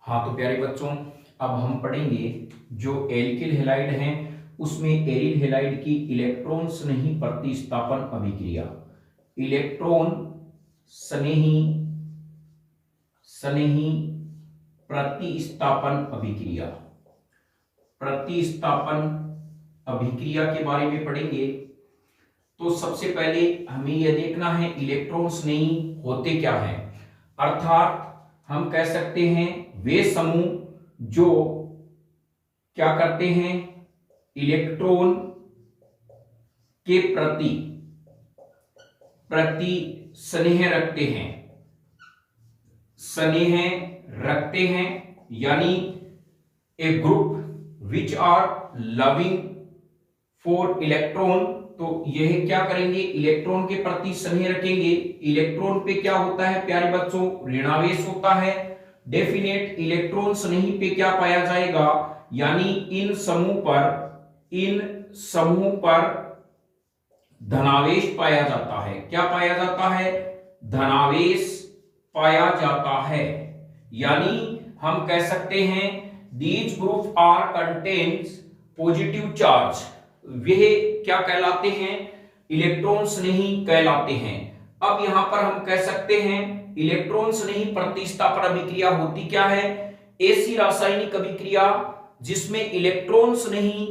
हाँ तो प्यारे बच्चों, अब हम पढ़ेंगे जो एल्किल हैलाइड हैं उसमें एरिल हैलाइड की इलेक्ट्रॉन स्नेही प्रतिस्थापन अभिक्रिया। इलेक्ट्रॉन स्नेही स्नेही प्रतिस्थापन अभिक्रिया, प्रतिस्थापन अभिक्रिया के बारे में पढ़ेंगे। तो सबसे पहले हमें यह देखना है इलेक्ट्रॉन स्नेही होते क्या हैं, अर्थात हम कह सकते हैं वे समूह जो क्या करते हैं, इलेक्ट्रॉन के प्रति स्नेह रखते हैं, स्नेह रखते हैं, यानी a group which are loving for electron. तो यह क्या करेंगे, इलेक्ट्रॉन के प्रति स्नेह रखेंगे। इलेक्ट्रॉन पे क्या होता है प्यारे बच्चों, ऋणावेश होता है। डेफिनेट इलेक्ट्रॉन स्नेही पे क्या पाया जाएगा, यानी इन समूह पर धनावेश पाया जाता है। क्या पाया जाता है, धनावेश पाया जाता है। यानी हम कह सकते हैं these group are contains positive charge. वे क्या कहलाते हैं, इलेक्ट्रॉन स्नेही कहलाते हैं। अब यहां पर हम कह सकते हैं इलेक्ट्रॉन स्नेही प्रतिस्थापन अभिक्रिया होती क्या है, ऐसी रासायनिक अभिक्रिया जिसमें इलेक्ट्रॉन स्नेही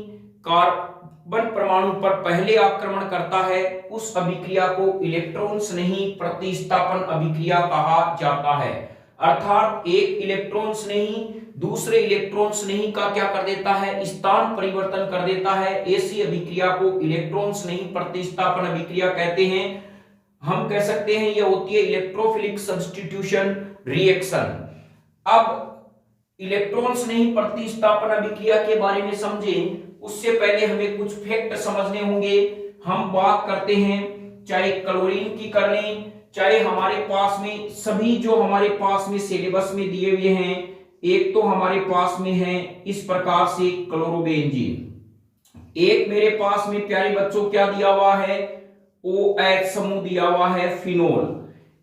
कार्बन परमाणु पर पहले आक्रमण करता है, उस अभिक्रिया को इलेक्ट्रॉन स्नेही प्रतिस्थापन अभिक्रिया कहा जाता है। अर्थात एक इलेक्ट्रॉन स्नेही दूसरे इलेक्ट्रॉन स्नेही का क्या कर देता है, स्थान परिवर्तन कर देता है। ऐसी अभिक्रिया को इलेक्ट्रॉन स्नेही प्रतिस्थापन अभिक्रिया कहते हैं। हम कह सकते हैं यह होती है इलेक्ट्रोफिलिक सब्स्टिट्यूशन रिएक्शन। अब इलेक्ट्रॉन स्नेही प्रतिस्थापन अभिक्रिया के बारे में समझें उससे पहले हमें कुछ फैक्ट समझने होंगे। हम बात करते हैं चाहे क्लोरीन की कर लें, चाहे हमारे पास में सभी जो हमारे पास में सिलेबस में दिए हुए हैं, एक तो हमारे पास में है इस प्रकार से क्लोरोबेंजीन, एक मेरे पास में प्यारे बच्चों क्या दिया हुआ है, OH समूह दिया हुआ है फिनोल,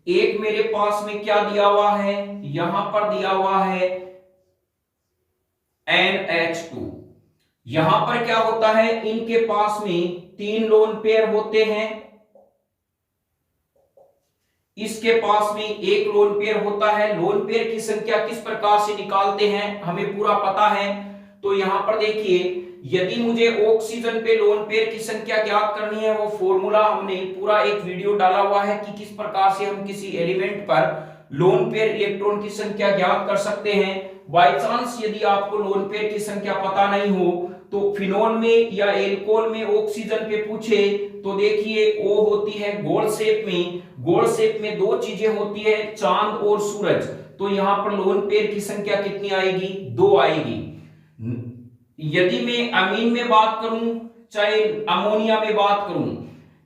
एक मेरे पास में क्या दिया हुआ है, यहां पर दिया हुआ है NH2। यहां पर क्या होता है, इनके पास में 3 लोन पेयर होते हैं, इसके पास में 1 लोन पेयर होता है। लोन पेयर की संख्या किस प्रकार से निकालते हैं हमें पूरा पता है। तो यहां पर देखिए, यदि मुझे ऑक्सीजन पे लोन पेयर की संख्या ज्ञात करनी है, वो फॉर्मूला हमने पूरा एक वीडियो डाला हुआ है कि किस प्रकार से हम किसी एलिमेंट पर लोन पेयर इलेक्ट्रॉन की संख्या ज्ञात कर सकते हैं। बाय चांस यदि आपको लोन पेयर की संख्या पता नहीं हो तो फिनोल में या एल्कोहल में ऑक्सीजन पे पूछे तो देखिए ओ होती है गोल शेप में, गोल शेप में 2 चीजें होती है, चांद और सूरज। तो यहां पर लोन पेयर की संख्या कितनी आएगी, 2 आएगी। यदि मैं अमीन में बात करूं चाहे अमोनिया में बात करूं,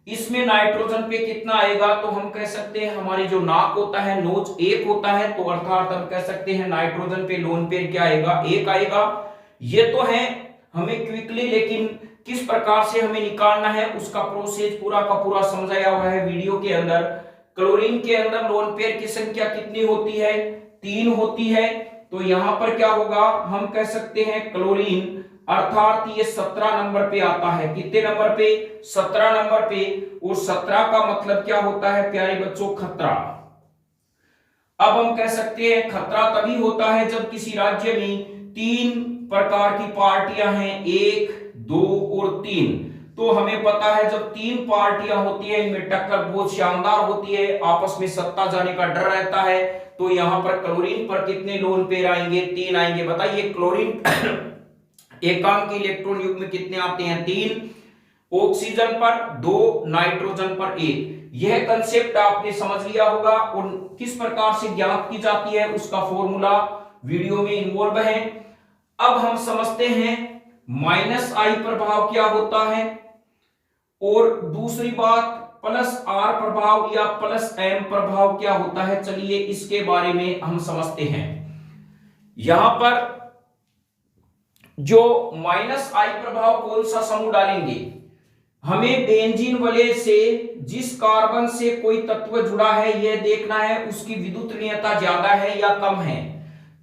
इसमें नाइट्रोजन पे कितना आएगा, तो हम कह सकते हैं हमारे जो नाक होता है नोच 1 होता है, तो अर्थात हम कह सकते हैं नाइट्रोजन पे लोन पेयर क्या आएगा, 1 आएगा। ये तो है हमें क्विकली, लेकिन किस प्रकार से हमें निकालना है उसका प्रोसेस पूरा का पूरा समझाया हुआ है वीडियो के अंदर। क्लोरीन के अंदर लोन पेयर की संख्या कितनी होती है, 3 होती है। तो यहां पर क्या होगा, हम कह सकते हैं क्लोरीन अर्थात ये 17 नंबर पे आता है। कितने नंबर पे, 17 नंबर पे। और 17 का मतलब क्या होता है प्यारे बच्चों, खतरा। अब हम कह सकते हैं खतरा तभी होता है जब किसी राज्य में 3 प्रकार की पार्टियां हैं, 1, 2 और 3। तो हमें पता है जब 3 पार्टियां होती है इनमें टक्कर बहुत शानदार होती है, आपस में सत्ता जाने का डर रहता है। तो यहां पर क्लोरीन पर कितने लोन पेयर आएंगे, 3 आएंगे। बताइए क्लोरीन एकांक इलेक्ट्रॉन युग्म कितने आते हैं, 3। ऑक्सीजन पर 2, नाइट्रोजन पर 1। यह कंसेप्ट आपने समझ लिया होगा और किस प्रकार से ज्ञात की जाती है उसका फॉर्मूला वीडियो में इन्वॉल्व है। अब हम समझते हैं -I प्रभाव क्या होता है, और दूसरी बात +R प्रभाव या +M प्रभाव क्या होता है। चलिए इसके बारे में हम समझते हैं। यहां पर जो -I प्रभाव कौन सा समूह डालेंगे, हमें बेंजीन वलय से जिस कार्बन से कोई तत्व जुड़ा है यह देखना है उसकी विद्युतनीयता ज्यादा है या कम है।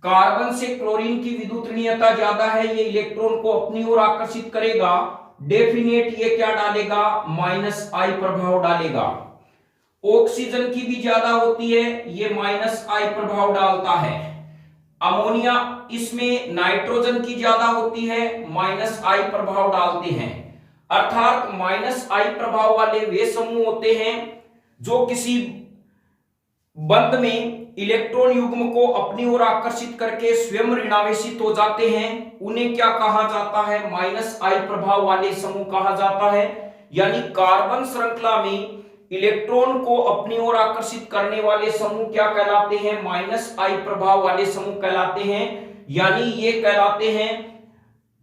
कार्बन से क्लोरीन की विद्युत ऋणीयता ज्यादा है, ये इलेक्ट्रॉन को अपनी ओर आकर्षित करेगा, डेफिनेट ये क्या डालेगा, -I प्रभाव डालेगा। ऑक्सीजन की भी ज्यादा होती है, ये -I प्रभाव डालता है। अमोनिया, इसमें नाइट्रोजन की ज्यादा होती है, -I प्रभाव डालते हैं। अर्थात -I प्रभाव वाले वे समूह होते हैं जो किसी बंध में इलेक्ट्रॉन युग्म को अपनी ओर आकर्षित करके स्वयं ऋणावेशित हो जाते हैं, उन्हें क्या कहा जाता है, -I प्रभाव वाले समूह कहा जाता है। यानी कार्बन श्रृंखला में इलेक्ट्रॉन को अपनी ओर आकर्षित करने वाले समूह क्या कहलाते हैं, -I प्रभाव वाले समूह कहलाते हैं। यानी ये कहलाते हैं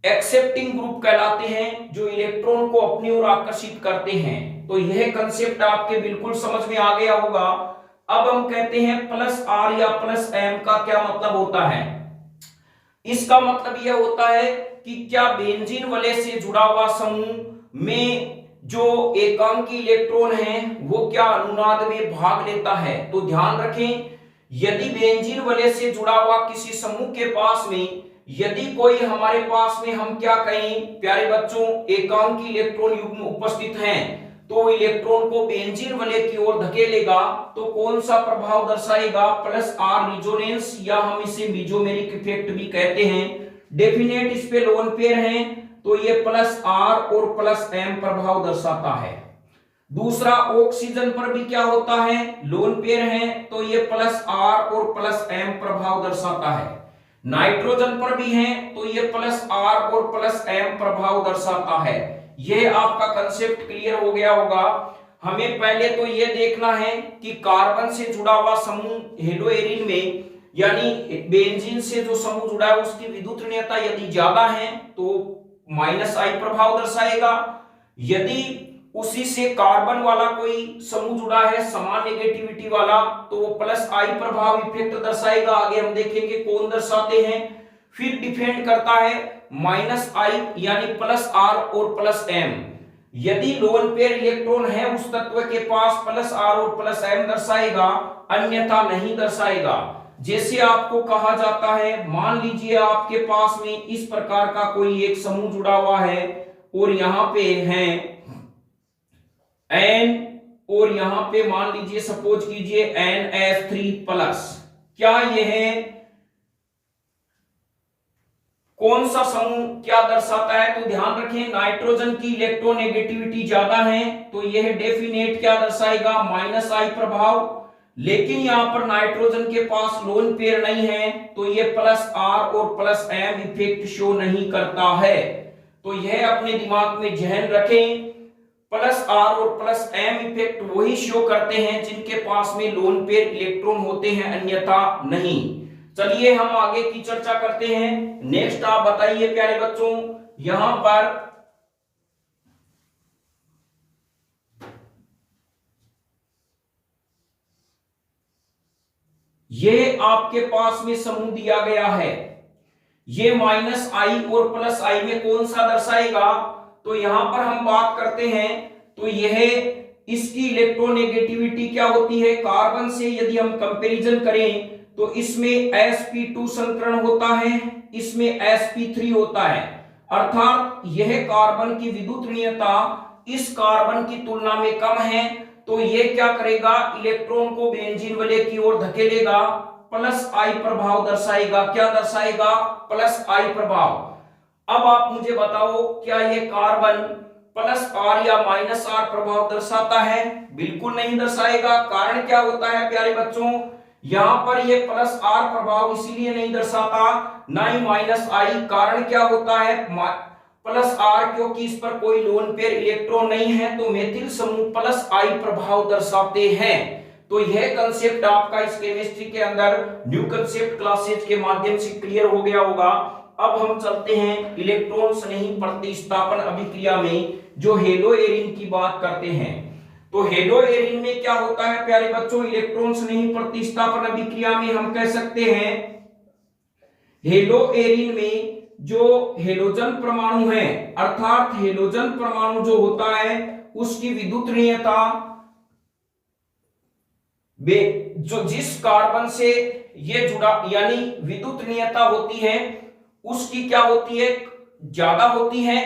एक्सेप्टिंग ग्रुप कहलाते हैं, जो इलेक्ट्रॉन को अपनी ओर आकर्षित करते हैं। तो यह कंसेप्ट आपके बिल्कुल समझ में आ गया होगा। अब हम कहते हैं +R या +M का क्या मतलब होता है। इसका मतलब यह होता है कि क्या बेंजीन वलय से जुड़ा हुआ समूह में जो एकांकी इलेक्ट्रॉन है वो क्या अनुनाद में भाग लेता है। तो ध्यान रखें, यदि बेंजीन वलय से जुड़ा हुआ किसी समूह के पास में यदि कोई हमारे पास में हम क्या कहें प्यारे बच्चों, एकांकी इलेक्ट्रॉन युग्म उपस्थित हैं, तो इलेक्ट्रॉन को बेंजीन वलय की ओर धकेलेगा तो कौन सा प्रभाव दर्शाएगा, +R रिजोनेंस, या हम इसे मेसोमेरिक इफेक्ट भी कहते हैं। डेफिनेट इस पे लोन पेयर हैं, तो ये +R और +M प्रभाव दर्शाता है। दूसरा, ऑक्सीजन पर भी क्या होता है, लोन पेयर है, तो ये +R और +M प्रभाव दर्शाता है। नाइट्रोजन पर भी है, तो ये +R और +M प्रभाव दर्शाता है। यह आपका कंसेप्ट क्लियर हो गया होगा। हमें पहले तो यह देखना है कि कार्बन से जुड़ा हुआ समूह हेलोएरिन में यानी बेंजीन से जो समूह जुड़ा है उसकी विद्युत ऋणीयता यदि ज्यादा है तो -I प्रभाव दर्शाएगा। यदि उसी से कार्बन वाला कोई समूह जुड़ा है समान नेगेटिविटी वाला तो वो +I प्रभाव इफेक्ट दर्शाएगा। आगे हम देखेंगे कौन दर्शाते हैं। फिर डिपेंड करता है -I यानी +R और +M। यदि लोन पेयर इलेक्ट्रॉन है उस तत्व के पास +R और +M दर्शाएगा, अन्यथा नहीं दर्शाएगा। जैसे आपको कहा जाता है, मान लीजिए आपके पास में इस प्रकार का कोई एक समूह जुड़ा हुआ है और यहां पे है N और यहां पे मान लीजिए सपोज कीजिए NH3+। क्या यह कौन सा समूह क्या दर्शाता है, तो ध्यान रखें नाइट्रोजन की इलेक्ट्रोनेगेटिविटी ज्यादा है तो यह डेफिनेट क्या दर्शाएगा, -I प्रभाव। लेकिन यहां पर नाइट्रोजन के पास लोन पेयर नहीं है तो यह +R और +M इफेक्ट शो नहीं करता है। तो यह अपने दिमाग में ध्यान रखें, +R और +M इफेक्ट वही शो करते हैं जिनके पास में लोन पेयर इलेक्ट्रॉन होते हैं, अन्यथा नहीं। चलिए हम आगे की चर्चा करते हैं। नेक्स्ट आप बताइए प्यारे बच्चों, यहां पर ये आपके पास में समूह दिया गया है, ये -I और +I में कौन सा दर्शाएगा, तो यहां पर हम बात करते हैं तो यह इसकी इलेक्ट्रोनेगेटिविटी क्या होती है, कार्बन से यदि हम कंपैरिजन करें तो इसमें sp2 संकरण होता है, इसमें sp3 होता है। अर्थात यह कार्बन की विद्युत ऋणीयता इस कार्बन की तुलना में कम है तो यह क्या करेगा, इलेक्ट्रॉन को बेंजीन वलय की ओर धकेलेगा, +I प्रभाव दर्शाएगा। क्या दर्शाएगा, +I प्रभाव। अब आप मुझे बताओ क्या यह कार्बन +R या -R प्रभाव दर्शाता है, बिल्कुल नहीं दर्शाएगा। कारण क्या होता है प्यारे बच्चों, यहां पर ये +R प्रभाव इसीलिए नहीं दर्शाता, ना ही -I। कारण क्या होता है, +R क्योंकि इस पर कोई लोन पेयर इलेक्ट्रॉन नहीं है तो मेथिल समूह +I प्रभाव दर्शाते हैं। तो यह कंसेप्ट आपका इस केमिस्ट्री के अंदर न्यू कंसेप्ट क्लासेज के माध्यम से क्लियर हो गया होगा। अब हम चलते हैं इलेक्ट्रॉन स्नेही प्रतिस्थापन अभिक्रिया में, जो हेलोएरिन की बात करते हैं। तो हेलोएरिन में क्या होता है प्यारे बच्चों, इलेक्ट्रॉन स्नेही प्रतिस्थापन अभिक्रिया में हम कह सकते हैं हेलोएरिन में जो हेलोजन परमाणु है, अर्थात हेलोजन परमाणु जो होता है उसकी विद्युत ऋणीयता जो जिस कार्बन से ये जुड़ा यानी विद्युत नियता होती है उसकी क्या होती है, ज्यादा होती है,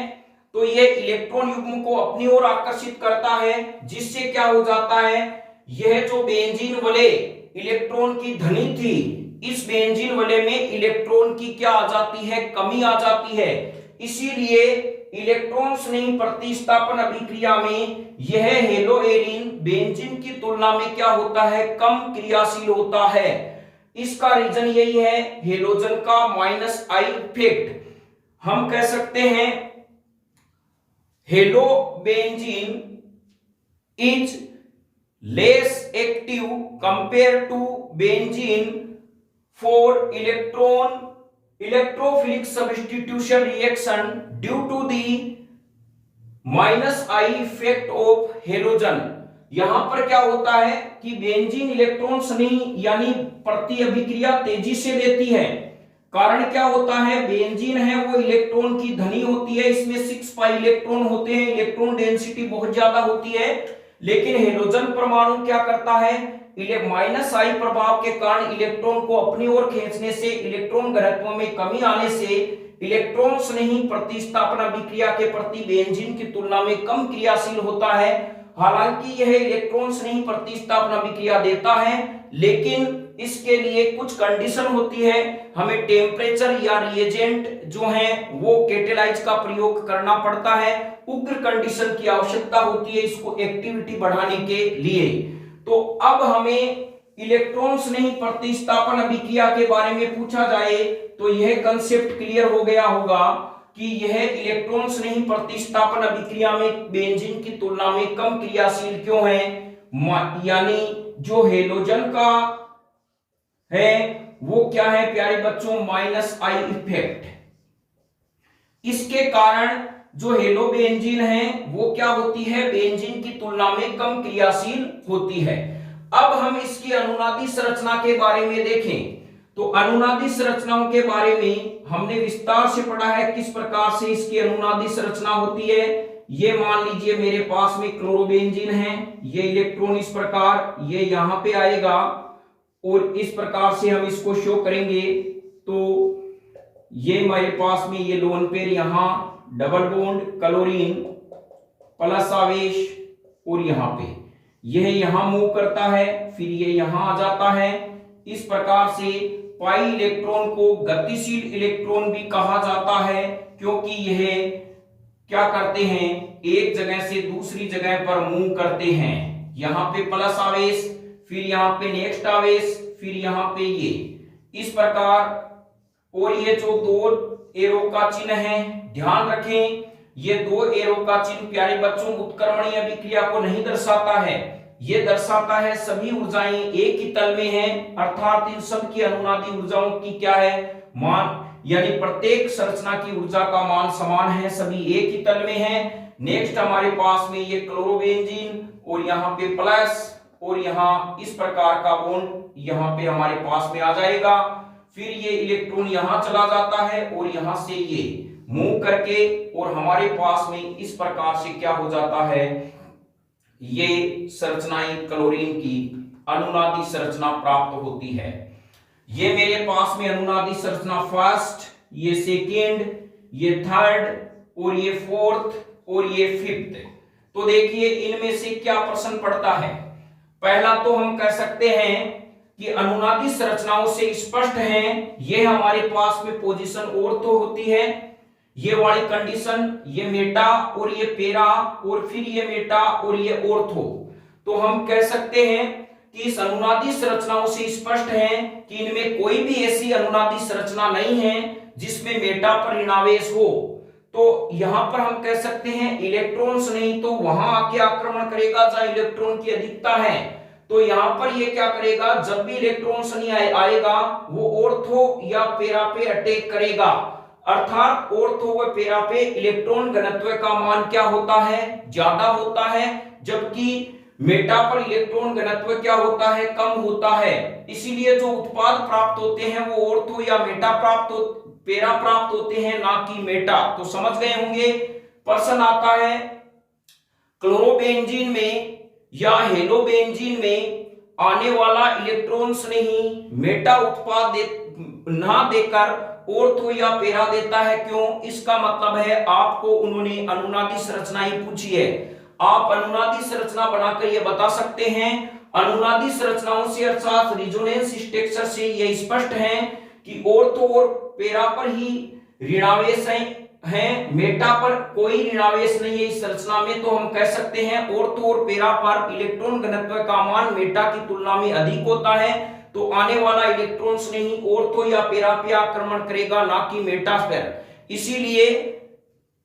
तो ये इलेक्ट्रॉन युग्म को अपनी ओर आकर्षित करता है, जिससे क्या हो जाता है, यह जो बेंजीन वलय इलेक्ट्रॉन की धनी थी, इस बेंजीन वलय में इलेक्ट्रॉन की क्या आ जाती है, कमी आ जाती है। इसीलिए इलेक्ट्रॉन स्नेही प्रतिस्थापन अभिक्रिया में यह हेलोएरिन बेंजीन की तुलना में क्या होता है, कम क्रियाशील होता है। इसका रीजन यही है, हेलोजन का -I इफेक्ट। हम कह सकते हैं halobenzene is less active compare to benzene for electrophilic substitution reaction due to the -I effect of halogen. यहां पर क्या होता है कि बेंजीन इलेक्ट्रॉन स्नेही यानी प्रति अभिक्रिया तेजी से देती है। कारण क्या होता है, बेंजीन है वो इलेक्ट्रॉन की धनी होती है, इसमें 6 पाई इलेक्ट्रॉन होते हैं, इलेक्ट्रॉन डेंसिटी बहुत ज्यादा होती है। लेकिन हेलोजन परमाणु क्या करता है, -I प्रभाव के कारण इलेक्ट्रॉन को अपनी ओर खींचने से, इलेक्ट्रॉन घनत्व में कमी आने से इलेक्ट्रॉन स्नेही प्रतिस्थापन अभिक्रिया के प्रति बेंजीन की तुलना में कम क्रियाशील होता है। हालांकि यह इलेक्ट्रॉन स्नेही प्रतिस्थापन अभिक्रिया देता है, लेकिन इसके लिए कुछ कंडीशन होती है, हमें टेम्परेचर या रिएजेंट जो है वो कैटालाइज का प्रयोग करना पड़ता है, उग्र कंडीशन की आवश्यकता होती है इसको एक्टिविटी बढ़ाने के लिए। तो अब हमें इलेक्ट्रॉन स्नेही प्रतिस्थापन अभिक्रिया के बारे में पूछा जाए तो यह कंसेप्ट क्लियर हो गया होगा कि यह इलेक्ट्रॉन स्नेही प्रतिस्थापन अभिक्रिया में बेंजीन की तुलना में कम क्रियाशील क्यों है, यानी जो हेलोजन का है वो क्या है प्यारे बच्चों, -I इफेक्ट। इसके कारण जो हेलोबेंजीन है वो क्या होती है, बेंजीन की तुलना में कम क्रियाशील होती है। अब हम इसकी अनुनादी संरचना के बारे में देखें तो अनुनादी संरचनाओं के बारे में हमने विस्तार से पढ़ा है, किस प्रकार से इसकी अनुनादी संरचना होती है। ये मान लीजिए मेरे पास में क्लोरोबेंजीन है, ये इलेक्ट्रॉन इस प्रकार ये यहां पे आएगा और इस प्रकार से हम इसको शो करेंगे। तो ये मेरे पास में ये लोन पेयर यहां डबल बॉन्ड क्लोरीन प्लस आवेश और यहां पे यह यहां मूव करता है, फिर ये यहां आ जाता है। इस प्रकार से पाई इलेक्ट्रॉन को गतिशील इलेक्ट्रॉन भी कहा जाता है, क्योंकि यह क्या करते हैं, एक जगह से दूसरी जगह पर मूव करते हैं। यहां पे प्लस आवेश, फिर यहां पे नेक्स्ट आवेश, फिर यहां पे ये इस प्रकार। और ये जो 2 एरो का चिन्ह है, ध्यान रखें ये 2 एरो का चिन्ह प्यारे बच्चों उत्क्रमणीय अभिक्रिया को नहीं दर्शाता है, ये दर्शाता है सभी ऊर्जाएं एक ही तल में हैं, अर्थात इन सब की अनुनादी ऊर्जाओं की क्या है, मान, यानी प्रत्येक संरचना की ऊर्जा का मान समान है, सभी एक ही तल में हैं। नेक्स्ट हमारे पास में ये क्लोरोबेंजीन और यहाँ पे प्लस और यहाँ इस प्रकार का बॉन्ड यहाँ पे हमारे पास में आ जाएगा। फिर ये इलेक्ट्रॉन यहाँ चला जाता है और यहाँ से ये मूव करके और हमारे पास में इस प्रकार से क्या हो जाता है, ये संरचनाएं क्लोरीन की अनुनादी संरचना प्राप्त होती है। ये मेरे पास में अनुनादी संरचना फर्स्ट, ये सेकेंड, ये थर्ड और ये फोर्थ और ये फिफ्थ। तो देखिए इनमें से क्या प्रश्न पड़ता है। पहला तो हम कह सकते हैं कि अनुनादी संरचनाओं से स्पष्ट है, ये हमारे पास में पोजीशन ऑर्थो होती है, ये वाली कंडीशन, ये मेटा और ये पेरा और फिर ये मेटा और ये ऑर्थो। तो हम कह सकते हैं कि इस अनुनादी संरचनाओं से स्पष्ट है कि इनमें कोई भी ऐसी अनुनादी संरचना नहीं है जिसमें मेटा पर ऋणावेश हो। तो यहां पर हम कह सकते हैं इलेक्ट्रॉन्स नहीं तो वहां आके आक्रमण करेगा जहां इलेक्ट्रॉन की अधिकता है। तो यहां पर ये क्या करेगा, जब भी इलेक्ट्रॉन्स नहीं आएगा वो ऑर्थो या पेरा पे अटैक करेगा, अर्थात ऑर्थो व पेरा पे इलेक्ट्रॉन घनत्व का मान क्या होता है, ज्यादा होता है, जबकि मेटा पर इलेक्ट्रॉन घनत्व क्या होता है, कम होता है। इसीलिए जो उत्पाद प्राप्त होते हैं वो ऑर्थो या मेटा पेरा प्राप्त होते हैं, ना कि मेटा। तो समझ गए होंगे। प्रश्न आता है क्लोरोबेंजीन में या हेलोबेंजीन में आने वाला इलेक्ट्रॉन्स नहीं मेटा उत्पाद ना देकर ऑर्थो या पैरा देता है। क्यों? इसका मतलब है आपको उन्होंने अनुनादी संरचना ही पूछी है। आप अनुनादी संरचना बनाकर ये बता सकते हैं। अनुनादी संरचनाओं से अर्थात रिजोनेंस स्ट्रक्चर से ये स्पष्ट है कि ऑर्थो और पैरा पर ही ऋणावेश हैं, मेटा पर कोई ऋणावेश नहीं है इस संरचना में। तो हम कह सकते हैं ऑर्थो और पैरा पर इलेक्ट्रॉन घनत्व का मान मेटा की तुलना में अधिक होता है। तो आने वाला इलेक्ट्रॉन्स नहीं ऑर्थो या पैरा पे आक्रमण करेगा, ना कि मेटा पर। इसीलिए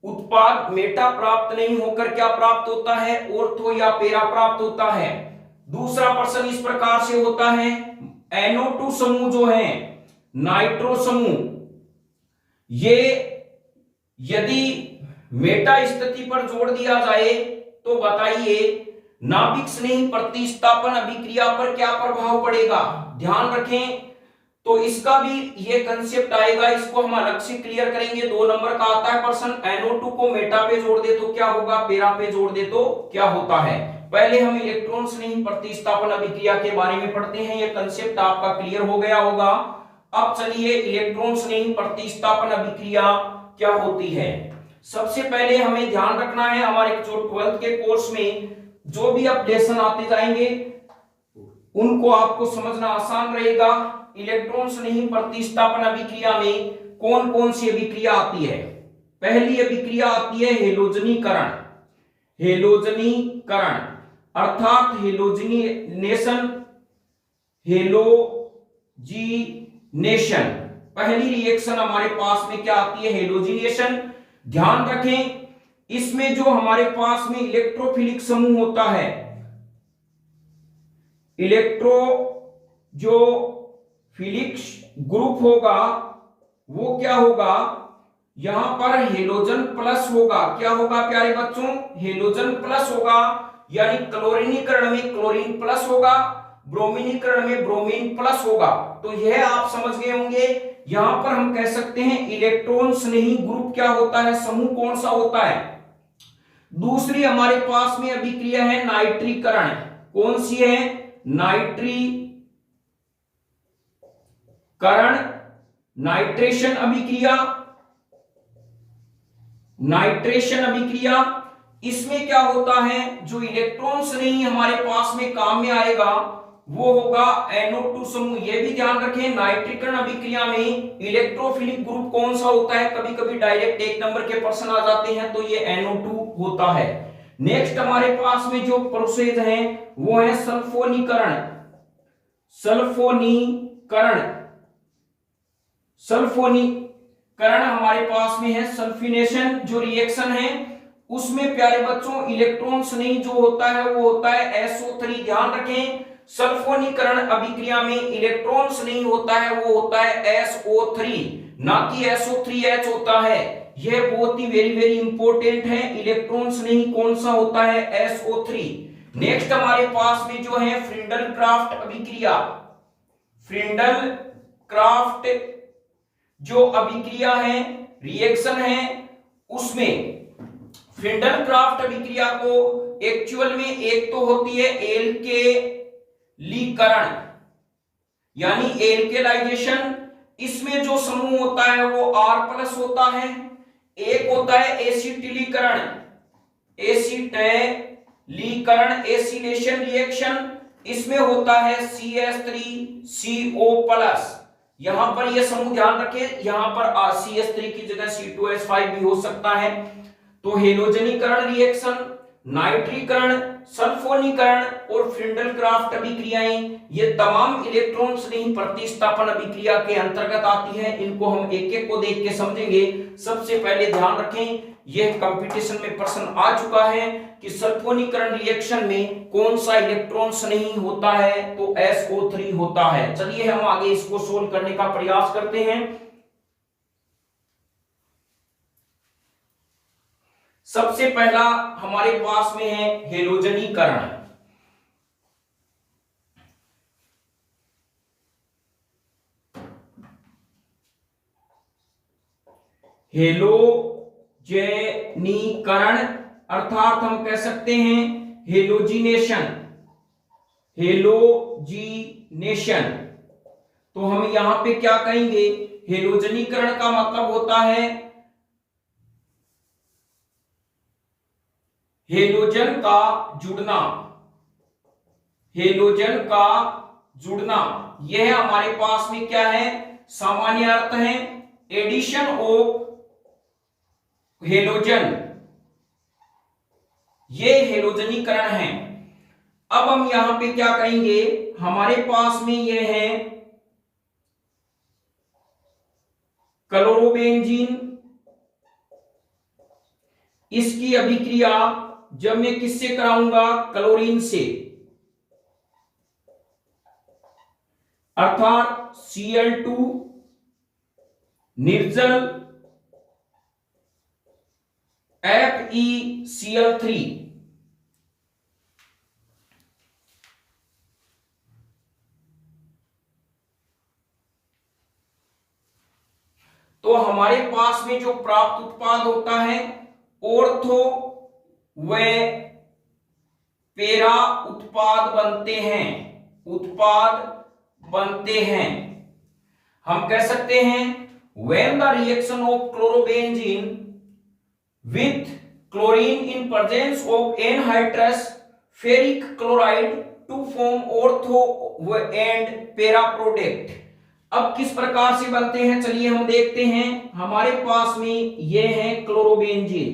उत्पाद मेटा प्राप्त नहीं होकर क्या प्राप्त होता है? ऑर्थो या पैरा प्राप्त होता है। दूसरा प्रश्न इस प्रकार से होता है, NO2 समूह जो है नाइट्रो समूह, ये यदि मेटा स्थिति पर जोड़ दिया जाए तो बताइए नाभिक स्नेही प्रतिस्थापन अभिक्रिया पर क्या प्रभाव पड़ेगा? ध्यान रखें। तो इसका भी ये कंसेप्ट आएगा, इसको हम अलग से क्लियर करेंगे। 2 नंबर का आता है प्रश्न, NO2 को मेटा पे जोड़ दे तो क्या होगा, पैरा पे जोड़ दे तो क्या होता है। पहले हम इलेक्ट्रॉन स्नेही प्रतिस्थापन अभिक्रिया के बारे में पढ़ते हैं, ये कंसेप्ट आपका क्लियर हो गया होगा। अब चलिए इलेक्ट्रॉन स्नेही प्रतिस्थापन अभिक्रिया क्या होती है। सबसे पहले हमें ध्यान रखना है, हमारे जो 12th के कोर्स में जो भी अब लेसन आते जाएंगे उनको आपको समझना आसान रहेगा। इलेक्ट्रॉन स्नेही प्रतिस्थापन अभिक्रिया में कौन कौन सी अभिक्रिया आती है? पहली अभिक्रिया आती है हेलोजनीकरण। हेलोजनीकरण अर्थात हेलोजिनेशन। हेलोजिनेशन पहली रिएक्शन हमारे पास में क्या आती है? हेलोजिनेशन। ध्यान रखें, इसमें जो हमारे पास में इलेक्ट्रोफिलिक समूह होता है, इलेक्ट्रो जो फिलिक्स ग्रुप होगा वो क्या होगा? यहां पर हेलोजन प्लस होगा। क्या होगा प्यारे बच्चों? हेलोजन प्लस होगा, यानी क्लोरीनीकरण में क्लोरीन प्लस होगा, ब्रोमीनीकरण में ब्रोमीन प्लस होगा। तो यह आप समझ गए होंगे। यहां पर हम कह सकते हैं इलेक्ट्रॉन स्नेही ग्रुप क्या होता है, समूह कौन सा होता है। दूसरी हमारे पास में अभिक्रिया है नाइट्रीकरण। कौन सी है? नाइट्रीकरण, नाइट्रेशन अभिक्रिया। नाइट्रेशन अभिक्रिया इसमें क्या होता है, जो इलेक्ट्रॉन्स नहीं हमारे पास में काम में आएगा वो होगा NO2 समूह। यह भी ध्यान रखें, नाइट्रीकरण अभिक्रिया में इलेक्ट्रोफिलिक ग्रुप कौन सा होता है, कभी कभी डायरेक्ट 1 नंबर के प्रश्न आ जाते हैं, तो ये NO2 होता है। नेक्स्ट हमारे पास में जो प्रोसेस है वो है सल्फोनीकरण। सल्फोनीकरण, सल्फोनीकरण हमारे पास में है सल्फिनेशन जो रिएक्शन है, उसमें प्यारे बच्चों इलेक्ट्रॉन्स नहीं जो होता है वो होता है SO3। ध्यान रखें, सल्फोनीकरण अभिक्रिया में इलेक्ट्रॉन्स नहीं होता है वो होता है SO3, ना कि SO3H होता है। यह बहुत ही वेरी वेरी इंपॉर्टेंट है। इलेक्ट्रॉन्स नहीं कौन सा होता है? SO3। नेक्स्ट हमारे पास में जो है फ्रिंडल-क्राफ्ट अभिक्रिया। फ्रिंडल-क्राफ्ट जो अभिक्रिया है, रिएक्शन है, उसमें फ्रिंडल-क्राफ्ट अभिक्रिया को एक्चुअल में एक तो होती है एल्केलीकरण यानी एल्केलाइजेशन। इसमें जो समूह होता है वो R+ होता है। एक होता है एसिटिलीकरण, एसिटिलीकरण एसिलेशन रिएक्शन, इसमें होता है CH3CO+। यहां पर यह समूह ध्यान रखें, यहां पर CH3 की जगह C2H5 भी हो सकता है। तो हेलोजनीकरण रिएक्शन, नाइट्रीकरण, सल्फोनीकरण और फ्रिंडल-क्राफ्ट अभिक्रियाएं ये तमाम इलेक्ट्रॉन स्नेही प्रतिस्थापन अभिक्रिया के अंतर्गत आती है। इनको हम एक एक को देख के समझेंगे। सबसे पहले ध्यान रखें, यह कंपटीशन में प्रश्न आ चुका है कि सल्फोनीकरण रिएक्शन में कौन सा इलेक्ट्रॉन स्नेही होता है, तो SO3 होता है। चलिए हम आगे इसको सोल्व करने का प्रयास करते हैं। सबसे पहला हमारे पास में है हेलोजनीकरण। हेलोजनीकरण अर्थात हम कह सकते हैं हेलोजिनेशन। हेलोजिनेशन। तो हम यहां पे क्या कहेंगे, हेलोजनीकरण का मतलब होता है हेलोजन का जुड़ना, हेलोजन का जुड़ना। यह हमारे पास में क्या है, सामान्य अर्थ है, एडिशन ऑफ हेलोजन, ये हेलोजनीकरण है। अब हम यहां पे क्या कहेंगे, हमारे पास में ये है क्लोरोबेंजीन, इसकी अभिक्रिया जब मैं किससे कराऊंगा, क्लोरीन से, अर्थात Cl2 निर्जल FeCl3। तो हमारे पास में जो प्राप्त उत्पाद होता है ऑर्थो व पेरा उत्पाद बनते हैं, उत्पाद बनते हैं। हम कह सकते हैं when the reaction of chlorobenzene with chlorine in presence of anhydrous ferric chloride to form ortho and para product। अब किस प्रकार से बनते हैं, चलिए हम देखते हैं। हमारे पास में ये है क्लोरोबेंजीन,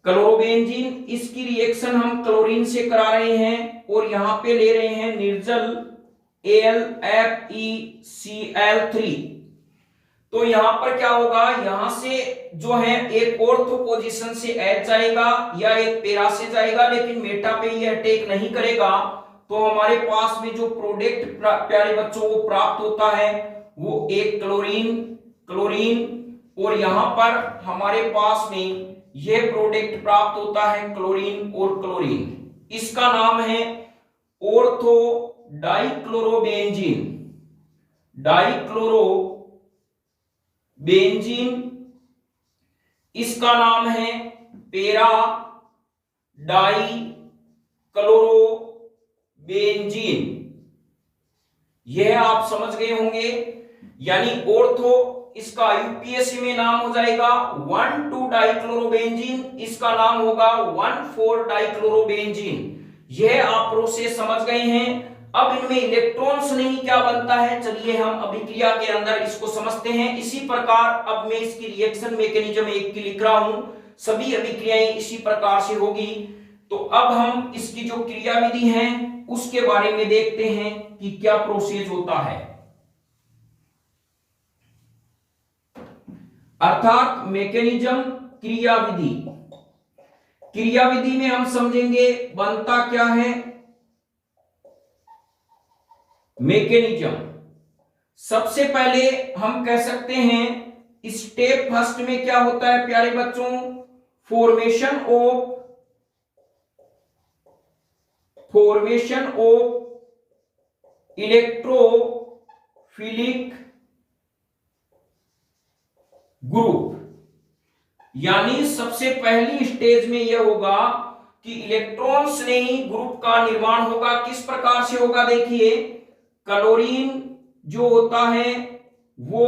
क्लोरोबेंजीन, इसकी रिएक्शन हम क्लोरीन से करा रहे हैं और यहां पे ले रहे हैं निर्जल AlFeCl3। तो यहां पर क्या होगा, यहां से जो है एक ऑर्थो पोजीशन से H जाएगा या एक पेरा से जाएगा, लेकिन मेटा पे ये अटैक नहीं करेगा। तो हमारे पास में जो प्रोडक्ट प्यारे बच्चों को प्राप्त होता है वो एक क्लोरीन, क्लोरीन, और यहां पर हमारे पास में यह प्रोडक्ट प्राप्त होता है क्लोरीन और क्लोरीन। इसका नाम है ऑर्थो डाइक्लोरोबेंजीन, डाइक्लोरोबेंजीन। इसका नाम है पेरा डाइक्लोरोबेंजीन। यह आप समझ गए होंगे, यानी ऑर्थो इसका यूपीएससी में नाम हो जाएगा 1,2 डाइक्लोरोबेंजीन, इसका नाम होगा 1,4 डाइक्लोरोबेंजीन। यह आप प्रोसेस समझ गए हैं। अब इनमें इलेक्ट्रॉन्स नहीं क्या बनता है, चलिए हम अभिक्रिया के अंदर इसको समझते हैं। इसी प्रकार अब मैं इसकी रिएक्शन मैकेनिज्म एक की लिख रहा हूं, सभी अभिक्रियाएं इसी प्रकार से होगी। तो अब हम इसकी जो क्रियाविधि है उसके बारे में देखते हैं कि क्या प्रोसेस होता है, अर्थात मैकेनिज्म, क्रियाविधि। क्रियाविधि में हम समझेंगे बनता क्या है, मैकेनिज्म। सबसे पहले हम कह सकते हैं स्टेप फर्स्ट में क्या होता है प्यारे बच्चों, फॉर्मेशन ऑफ इलेक्ट्रोफिलिक ग्रुप। यानी सबसे पहली स्टेज में यह होगा कि इलेक्ट्रॉन्स ने ही ग्रुप का निर्माण होगा। किस प्रकार से होगा, देखिए क्लोरीन जो होता है वो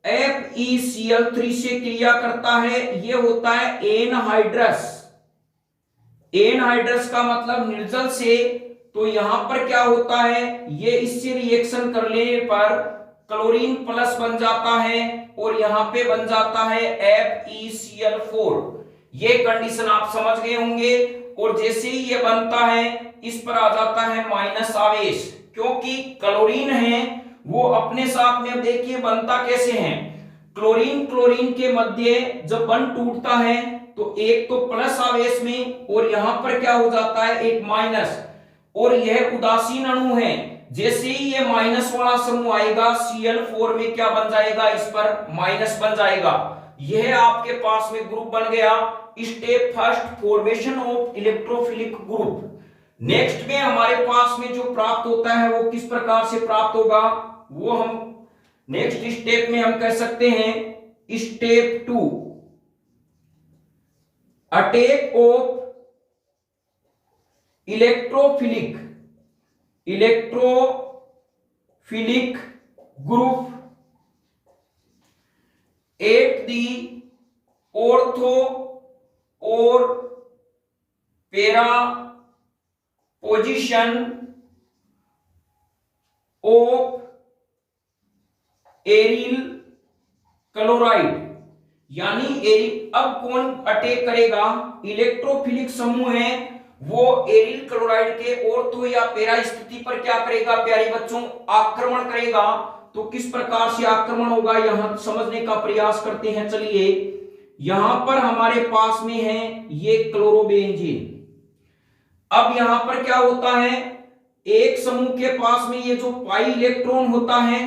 FeCl3 से क्रिया करता है, ये होता है एनहाइड्रस। एनहाइड्रस का मतलब निर्जल से। तो यहां पर क्या होता है, ये इससे रिएक्शन कर लेने पर क्लोरीन प्लस बन जाता है और यहां पे बन जाता है FeCl4। ये कंडीशन आप समझ गए होंगे। और जैसे ही ये बनता है इस पर आ जाता है माइनस आवेश, क्योंकि क्लोरीन है वो अपने साथ में, अब देखिए बनता कैसे है, क्लोरीन क्लोरीन के मध्य जब बंध टूटता है तो एक तो प्लस आवेश में और यहां पर क्या हो जाता है एक माइनस, और यह उदासीन अणु है। जैसे ही ये माइनस वाला समूह आएगा Cl4 में क्या बन जाएगा, इस पर माइनस बन जाएगा। यह आपके पास में ग्रुप बन गया। Step first, formation of electrophilic group. Next में हमारे पास में जो प्राप्त होता है वो किस प्रकार से प्राप्त होगा, वो हम नेक्स्ट स्टेप में हम कह सकते हैं step 2, attack of electrophilic electrophilic group at the ortho और para position of aryl chloride, यानी अब कौन अटैक करेगा? इलेक्ट्रोफिलिक समूह है वो एरिल क्लोराइड के ऑर्थो या पैरा स्थिति पर क्या करेगा प्यारे बच्चों? आक्रमण करेगा। तो किस प्रकार से आक्रमण होगा यहां समझने का प्रयास करते हैं। चलिए, यहां पर हमारे पास में है ये क्लोरोबेंजीन। अब यहां पर क्या होता है, एक समूह के पास में ये जो पाई इलेक्ट्रॉन होता है,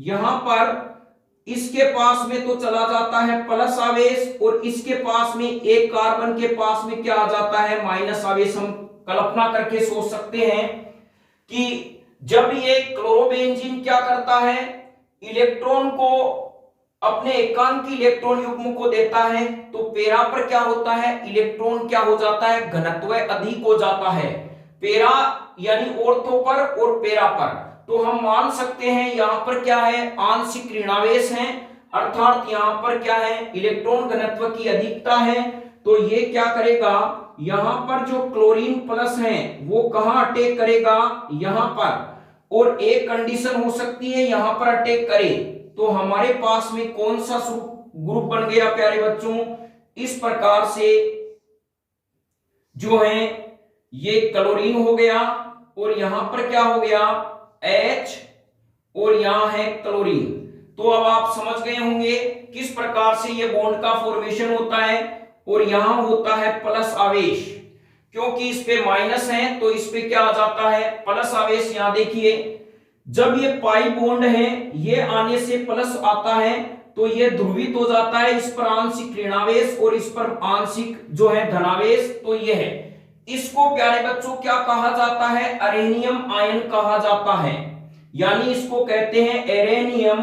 यहां पर इसके पास में तो चला जाता है प्लस आवेश, और इसके पास में एक कार्बन के पास में क्या आ जाता है? माइनस आवेश। हम कल्पना करके सोच सकते हैं कि जब ये क्लोरोबेंजीन क्या करता है, इलेक्ट्रॉन को अपने एकांकी इलेक्ट्रॉन युग्म को देता है, तो पैरा पर क्या होता है? इलेक्ट्रॉन क्या हो जाता है? घनत्व अधिक हो जाता है, पैरा यानी ऑर्थो पर और पैरा पर। तो हम मान सकते हैं यहां पर क्या है? आंशिक ऋणावेश है, अर्थात यहां पर क्या है? इलेक्ट्रॉन घनत्व की अधिकता है। तो ये क्या करेगा? यहां पर जो क्लोरीन प्लस है वो कहां अटैक करेगा? यहां पर। और एक कंडीशन हो सकती है यहां पर अटैक करे, तो हमारे पास में कौन सा ग्रुप बन गया प्यारे बच्चों? इस प्रकार से जो है ये क्लोरीन हो गया, और यहां पर क्या हो गया? H, और यहां है क्लोरीन। तो अब आप समझ गए होंगे किस प्रकार से ये बॉन्ड का फॉर्मेशन होता है। और यहां होता है प्लस आवेश, क्योंकि इस पे माइनस है तो इस पे क्या आ जाता है? प्लस आवेश। यहां देखिए, जब ये पाई बॉन्ड है ये आने से प्लस आता है तो ये ध्रुवित हो जाता है, इस पर आंशिक ऋणावेश और इस पर आंशिक जो है धनावेश। तो ये है, इसको प्यारे बच्चों क्या कहा जाता है? अरेनियम आयन कहा जाता है, यानी इसको कहते हैं एरेनियम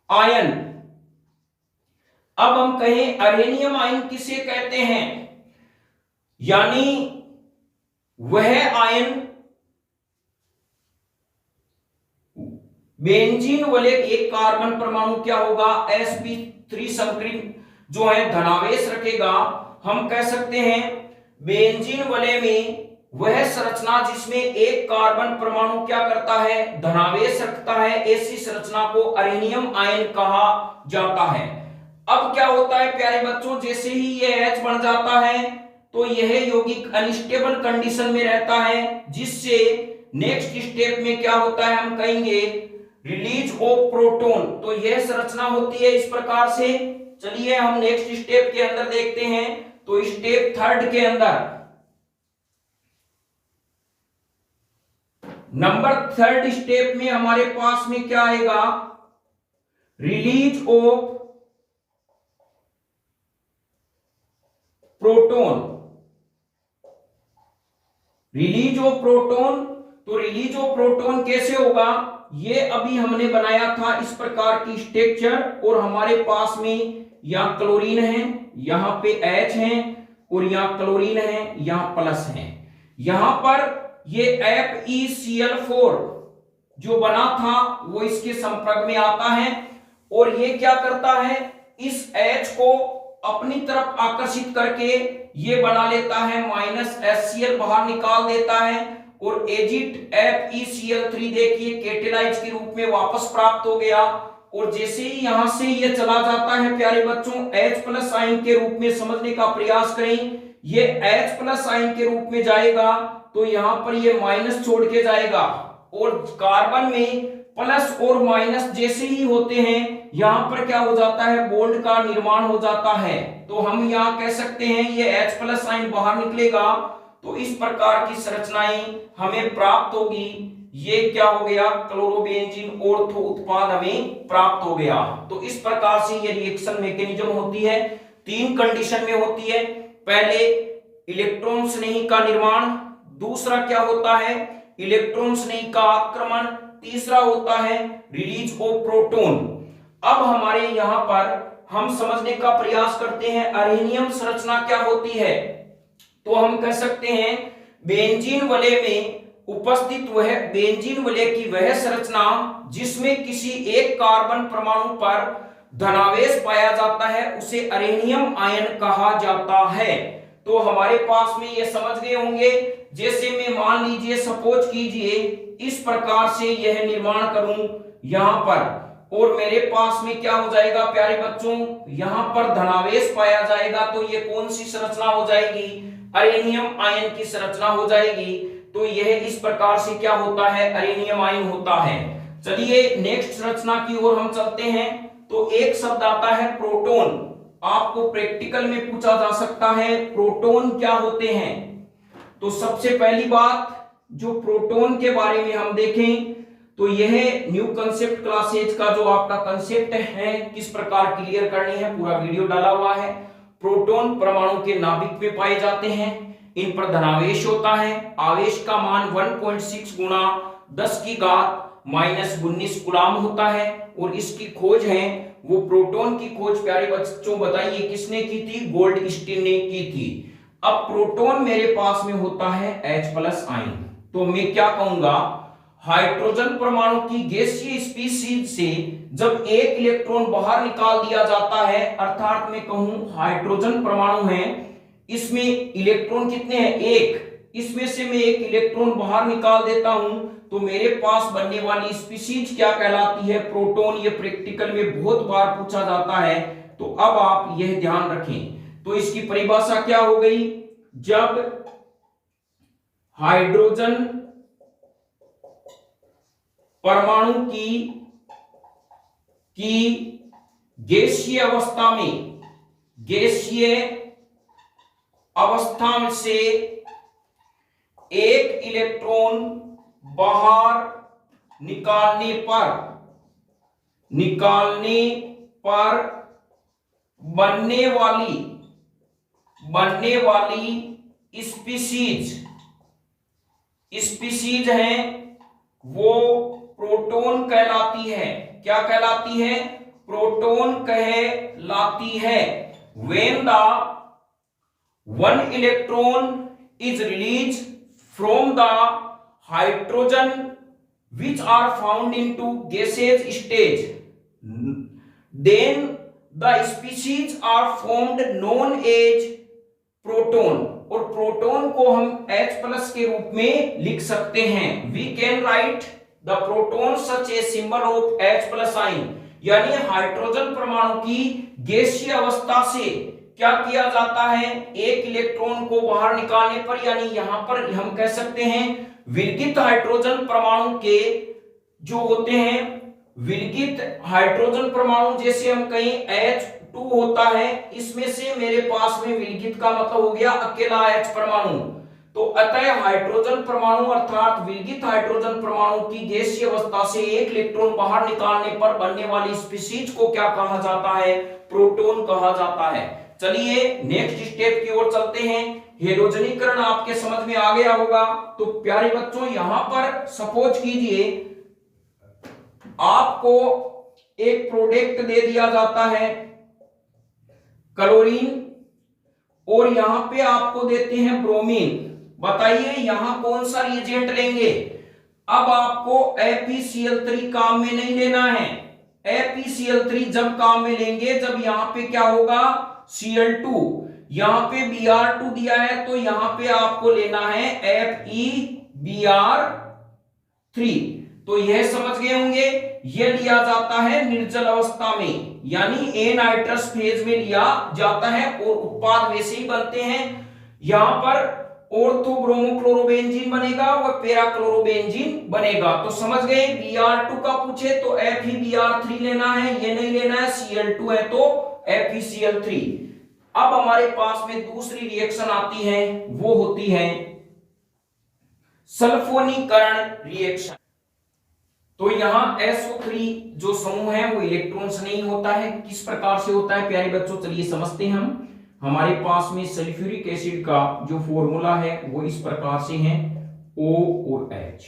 आयन। अब हम कहें अरेनियम आयन किसे कहते हैं? यानी वह आयन बेंजीन वाले एक कार्बन परमाणु क्या होगा? sp3 संकरण जो है धनावेश रखेगा। हम कह सकते हैं बेंजीन वाले में वह संरचना जिसमें एक कार्बन परमाणु क्या करता है? धनावेश रखता है, ऐसी संरचना को अरेनियम आयन कहा जाता है। अब क्या होता है प्यारे बच्चों, जैसे ही ये H बन जाता है तो यह यौगिक अनस्टेबल कंडीशन में रहता है, जिससे नेक्स्ट स्टेप में क्या होता है? हम कहेंगे रिलीज ऑफ प्रोटॉन। तो यह संरचना होती है इस प्रकार से। चलिए हम नेक्स्ट स्टेप के अंदर देखते हैं। तो स्टेप थर्ड के अंदर नंबर थर्ड स्टेप में हमारे पास में क्या आएगा? Release of proton. Release of proton. तो रिलीज ऑफ प्रोटॉन कैसे होगा? ये अभी हमने बनाया था इस प्रकार की स्ट्रक्चर, और हमारे पास में यहां क्लोरीन है, यहां पे H है, और यहां क्लोरीन है, यहां प्लस है। यहां पर ये FeCl4 जो बना था वो इसके संपर्क में आता है, और ये क्या करता है? इस H को अपनी तरफ आकर्षित करके ये बना लेता है -HCl, बाहर निकाल देता है, और एजिट FeCl3 देखिए कैटेलाइज के रूप में वापस प्राप्त हो गया। और जैसे ही यहां से ये चला जाता है प्यारे बच्चों H+ आयन के रूप में, समझने का प्रयास करें, ये H+ आयन के रूप में जाएगा तो यहां पर ये माइनस छोड़ के जाएगा, और कार्बन में प्लस और माइनस जैसे ही होते हैं यहां पर क्या हो जाता है? बॉन्ड का निर्माण हो जाता है। तो हम यहां कह सकते हैं ये H+ आयन बाहर निकलेगा, तो इस प्रकार की संरचनाएं हमें प्राप्त होगी। ये क्या हो गया? क्लोरोबेंजीन ऑर्थो उत्पाद हमें प्राप्त हो गया। तो इस प्रकार से ये रिएक्शन मैकेनिज्म होती है, तीन कंडीशन में होती है। पहले इलेक्ट्रॉन स्नेही का निर्माण, दूसरा क्या होता है? इलेक्ट्रॉन स्नेही का आक्रमण, तीसरा होता है रिलीज ऑफ प्रोटॉन। अब हमारे यहां पर हम समझने का प्रयास करते हैं अरेनियम संरचना क्या होती है। तो हम कह सकते हैं बेंजीन वलय में उपस्थित वह बेंजीन वलय की वह संरचना जिसमें किसी एक कार्बन परमाणु पर धनावेश पाया जाता है उसे अरेनियम आयन कहा जाता है। तो हमारे पास में ये समझ गए होंगे, जैसे मैं मान लीजिए सपोज कीजिए इस प्रकार से यह निर्माण करूं यहां पर, और मेरे पास में क्या हो जाएगा प्यारे बच्चों, यहां पर धनावेश पाया जाएगा, तो ये कौन सी संरचना हो जाएगी, अरेनियम आयन की संरचना हो जाएगी। तो यह इस प्रकार से क्या होता है, अरेनियम आयन होता है। चलिए नेक्स्ट संरचना की ओर हम चलते हैं। तो एक शब्द आता है प्रोटॉन, आपको प्रैक्टिकल में पूछा जा सकता है प्रोटॉन क्या होते हैं। तो सबसे पहली बात जो प्रोटॉन के बारे में हम देखें तो यह न्यू कंसेप्ट क्लासेज का जो आपका कंसेप्ट है किस प्रकार क्लियर करनी है, पूरा वीडियो डाला हुआ है। प्रोटॉन परमाणु के नाभिक में पाए जाते हैं, इन पर धनावेश होता है, आवेश का मान 1.6 गुणा 10 की घात -19 कूलाम होता है, और इसकी खोज है वो प्रोटॉन की खोज प्यारे बच्चों बताइए किसने की थी, गोल्डस्टीन ने की थी। अब प्रोटॉन मेरे पास में होता है H+ आयन, तो मैं क्या कहूंगा, हाइड्रोजन परमाणु की गैसीय स्पीशीज से जब एक इलेक्ट्रॉन बाहर निकाल दिया जाता है, अर्थात मैं कहूं हाइड्रोजन परमाणु है, इसमें इलेक्ट्रॉन कितने हैं, एक, इसमें से मैं एक इलेक्ट्रॉन बाहर निकाल देता हूं, तो मेरे पास बनने वाली स्पीशीज क्या कहलाती है, प्रोटॉन। ये प्रैक्टिकल में बहुत बार पूछा जाता है, तो अब आप यह ध्यान रखें। तो इसकी परिभाषा क्या हो गई, जब हाइड्रोजन परमाणु की गैसीय अवस्था में से एक इलेक्ट्रॉन बाहर निकालने पर बनने वाली स्पीशीज हैं वो प्रोटॉन कहलाती है। क्या कहलाती है, प्रोटॉन कहलाती है। When the one electron is released from the hydrogen which are found into gaseous stage, then the species are formed known as proton, और प्रोटॉन को हम H+ के रूप में लिख सकते हैं। We can write the proton such a symbol of H+ ion, यानी हाइड्रोजन परमाणु की गैसीय अवस्था से क्या किया जाता है, एक इलेक्ट्रॉन को बाहर निकालने पर, यानी यहां पर हम कह सकते हैं विलगित हाइड्रोजन परमाणु के जो होते हैं, विलगित हाइड्रोजन परमाणु जैसे हम कहीं H2 होता है, इसमें से मेरे पास में विलगित का मतलब हो गया अकेला H परमाणु। तो अतः हाइड्रोजन परमाणु अर्थात विलगित हाइड्रोजन परमाणु की गैसीय अवस्था से एक इलेक्ट्रॉन बाहर निकालने पर बनने वाली स्पीशीज को क्या कहा जाता है, प्रोटॉन कहा जाता है। चलिए नेक्स्ट स्टेप की ओर चलते हैं। हेलोजनीकरण आपके समझ में आ गया होगा। तो प्यारे बच्चों यहां पर सपोज कीजिए आपको एक प्रोडक्ट दे दिया जाता है क्लोरीन, और यहां पे आपको देते हैं ब्रोमीन। बताइए यहां कौन सा रिएजेंट लेंगे। अब आपको FeCl3 काम में नहीं लेना है। FeCl3 जब काम में लेंगे जब यहां पे क्या होगा, Cl2, यहां पे Br2 दिया है, तो यहां पे आपको लेना है FeBr3। तो यह समझ गए होंगे, यह लिया जाता है निर्जल अवस्था में, यानी एनाइट्रस फेज में लिया जाता है, और उत्पाद वैसे ही बनते हैं। यहां पर ऑर्थो ब्रोमोक्लोरोबेंजीन बनेगा व पैराक्लोरोबेंजीन बनेगा। तो समझ गए, Br2 का पूछे तो FeBr3 लेना है, ये नहीं लेना है, Cl2 है तो FeCl3। अब हमारे पास में दूसरी रिएक्शन आती है, वो होती है सल्फोनीकरण रिएक्शन। तो यहां SO3 जो समूह है वो इलेक्ट्रॉन से नहीं होता है, किस प्रकार से होता है प्यारे बच्चों, चलिए समझते हैं हम। हमारे पास में सल्फ्यूरिक एसिड का जो फॉर्मूला है वो इस प्रकार से है, O और H।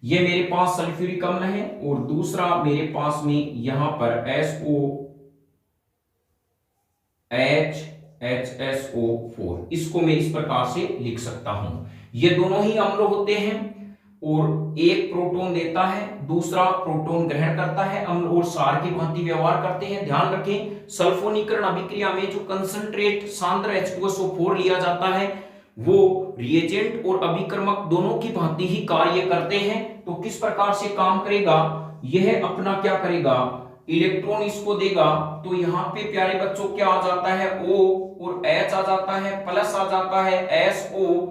ये मेरे पास सल्फ्यूरिक अम्ल है, और दूसरा मेरे पास में यहां पर SOH HSO4, इसको मैं इस प्रकार से लिख सकता हूं। ये दोनों ही अम्ल होते हैं। और एक प्रोटॉन देता है, दूसरा प्रोटॉन ग्रहण करता है, अम्ल और क्षार की भांति व्यवहार करते हैं। ध्यान रखें सल्फोनीकरण अभिक्रिया में जो कंसंट्रेट सांद्र H2SO4 लिया जाता है वो रिएजेंट और अभिक्रमक दोनों की भांति ही कार्य करते हैं। तो किस प्रकार से काम करेगा, यह अपना क्या करेगा, इलेक्ट्रॉन इसको देगा, तो यहाँ पे प्यारे बच्चों क्या आ जाता है O और H आ जाता है, प्लस आ जाता है SO,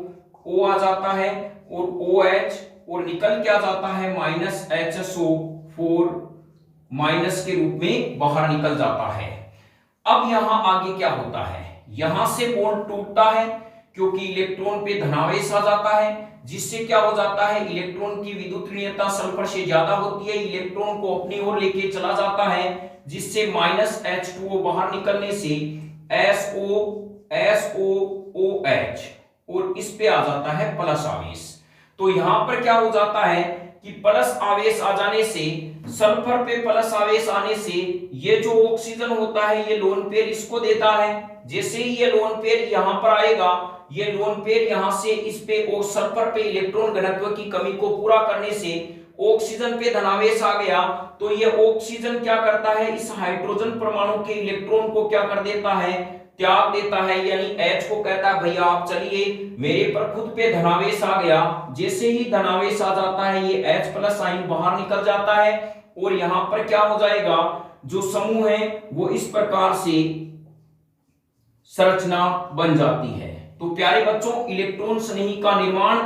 O आ जाता है और OH, और निकल क्या जाता है -HSO4 माइनस के रूप में बाहर निकल जाता है। अब यहां आगे क्या होता है, यहां से बॉन्ड टूटता है क्योंकि इलेक्ट्रॉन पे धनावेश आ जाता है, जिससे क्या हो जाता है, इलेक्ट्रॉन की विद्युत ऋणता सल्फर से ज्यादा होती है, इलेक्ट्रॉन को अपनी ओर लेके चला जाता है, जिससे -H2O बाहर निकलने से SOOH और इस पे आ जाता है प्लस आवेश। तो यहां पर क्या हो जाता है कि प्लस आवेश आ जाने से, सल्फर पे प्लस आवेश आने से ये जो ऑक्सीजन होता है ये लोन पेयर इसको देता है। जैसे ही ये लोन पेयर यहां पर आएगा, ये लोन पेयर यहां से इस पे और सल्फर पे इलेक्ट्रॉन घनत्व की कमी को पूरा करने से ऑक्सीजन पे धनावेश आ गया, तो ये ऑक्सीजन क्या करता है, इस हाइड्रोजन परमाणु के इलेक्ट्रॉन को क्या कर देता है, त्याग देता है, यानी H को कहता है भैया आप चलिए, मेरे पर खुद पे धनावेश आ गया। जैसे ही धनावेश आ जाता है ये H प्लस आयन बाहर निकल जाता है और यहां पर क्या हो जाएगा, जो समूह है वो इस प्रकार से संरचना बन जाती है। तो प्यारे बच्चों इलेक्ट्रॉन स्नेही का निर्माण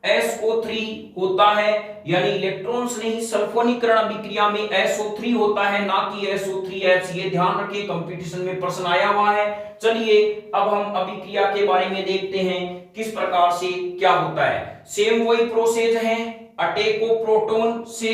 SO3 होता है, यानी इलेक्ट्रॉन स्नेही सल्फोनीकरण अभिक्रिया में SO3 होता है, ना कि SO3H। ये ध्यान रखिए, कंपटीशन में प्रश्न आया हुआ है। चलिए अब हम अभिक्रिया के बारे में देखते हैं किस प्रकार से क्या होता है। सेम वही प्रोसेस है, अटैक ऑफ प्रोटॉन से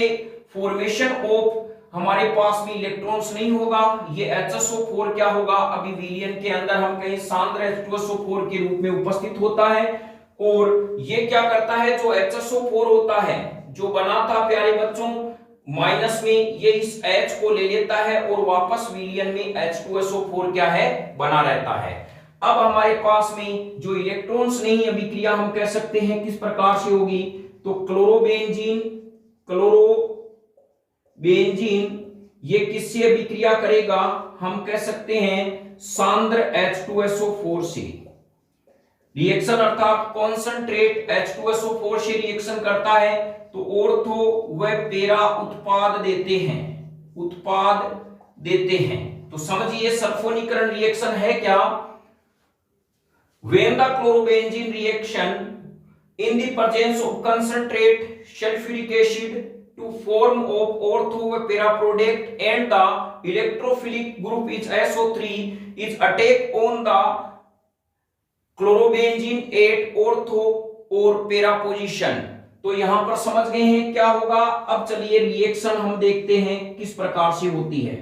फॉर्मेशन ऑफ, हमारे पास में इलेक्ट्रॉन्स नहीं होगा, ये HSO4 क्या होगा, अभी विलयन के अंदर हम कहीं सांद्र H2SO4 के रूप में उपस्थित होता है, और ये क्या करता है, जो HSO4 होता है जो बना था प्यारे बच्चों माइनस में, ये इस H को ले लेता है और वापस विलयन में H2SO4 क्या है, बना रहता है। अब हमारे पास में जो इलेक्ट्रॉन्स नहीं अभिक्रिया हम कह सकते हैं किस प्रकार से होगी, तो क्लोरोबेंजीन ये किससे अभिक्रिया करेगा, हम कह सकते हैं सांद्र H2SO4 से रिएक्शन, अर्थात कॉन्सेंट्रेट H2SO4 से रिएक्शन करता है, तो ऑर्थो व पेरा उत्पाद देते हैं। तो समझिए सल्फोनीकरण रिएक्शन है क्या, when the chlorobenzene reaction in the presence of concentrate sulfuric acid to form of ortho para product and the electrophilic group is SO3 is attack on the chlorobenzene at ortho और पेरा position. तो यहां पर समझ गए हैं क्या होगा। अब चलिए रिएक्शन हम देखते हैं किस प्रकार से होती है।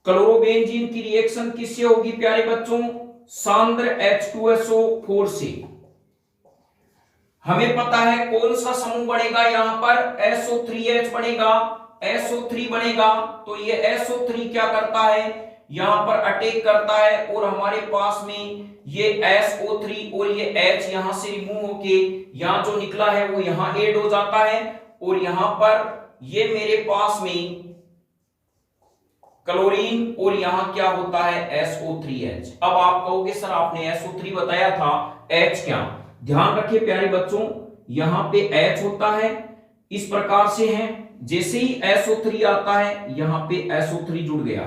क्लोरोबेंजीन की रिएक्शन किससे होगी प्यारे बच्चों, सांद्र H2SO4 से। हमें पता है कौन सा समूह बनेगा, यहां पर SO3H बनेगा, SO3 बनेगा। तो ये SO3 क्या करता है, यहां पर अटैक करता है और हमारे पास में ये SO3 और ये H यहां से रिमूव होके यहां जो निकला है वो यहां ऐड हो जाता है, और यहां पर ये मेरे पास में क्लोरीन और यहां क्या होता है SO3H। अब आप कहोगे सर आपने SO3 बताया था, H क्या, ध्यान रखिए प्यारे बच्चों, यहां पे H होता है इस प्रकार से है, जैसे ही SO3 आता है यहां पे SO3 जुड़ गया।